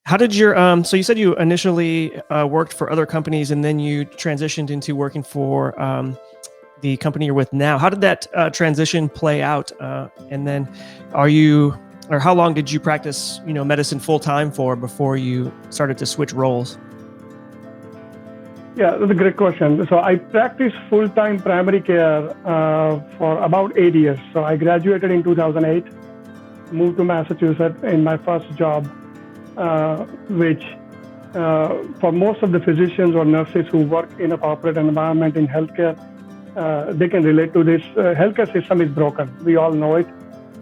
How did your so you said you initially worked for other companies and then you transitioned into working for the company you're with now. How did that transition play out? And then how long did you practice, medicine full time for before you started to switch roles? Yeah, that's a great question. So I practiced full-time primary care for about 8 years. So I graduated in 2008, moved to Massachusetts in my first job, which for most of the physicians or nurses who work in a corporate environment in healthcare, they can relate to this. Healthcare system is broken. We all know it.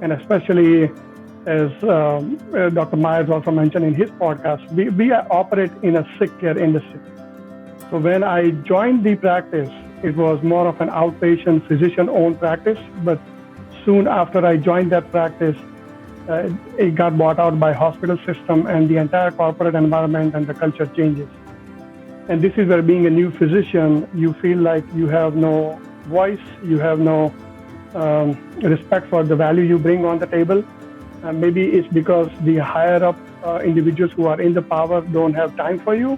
And especially as Dr. Myers also mentioned in his podcast, we operate in a sick care industry. So when I joined the practice, it was more of an outpatient physician-owned practice. But soon after I joined that practice, it got bought out by hospital system, and the entire corporate environment and the culture changes. And this is where, being a new physician, you feel like you have no voice, you have no respect for the value you bring on the table. Maybe it's because the higher up individuals who are in the power don't have time for you,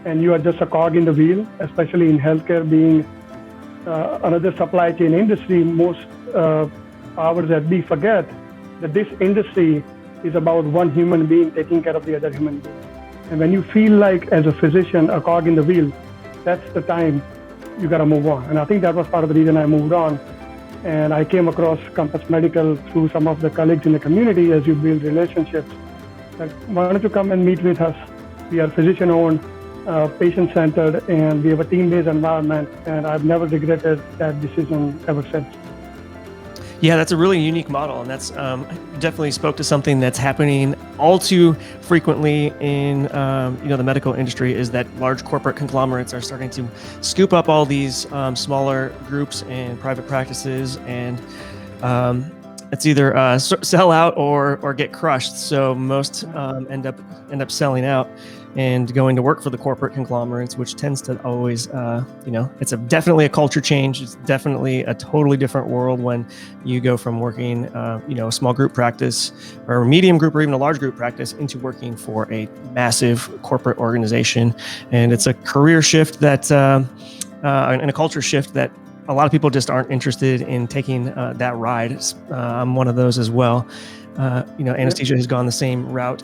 and you are just a cog in the wheel, especially in healthcare being another supply chain industry. Most hours that we forget that this industry is about one human being taking care of the other human being. And when you feel like, as a physician, a cog in the wheel, that's the time you got to move on. And I think that was part of the reason I moved on. And I came across Compass Medical through some of the colleagues in the community. As you build relationships, like, why don't you come and meet with us? We are physician-owned, patient-centered, and we have a team-based environment. And I've never regretted that decision ever since. Yeah, that's a really unique model, and that's definitely spoke to something that's happening all too frequently in the medical industry. Is that large corporate conglomerates are starting to scoop up all these smaller groups and private practices, and it's either sell out or get crushed. So most end up selling out and going to work for the corporate conglomerates, which tends to always, it's definitely a culture change. It's definitely a totally different world when you go from working, a small group practice or a medium group or even a large group practice into working for a massive corporate organization. And it's a career shift and a culture shift that a lot of people just aren't interested in taking that ride. I'm one of those as well. Anesthesia has gone the same route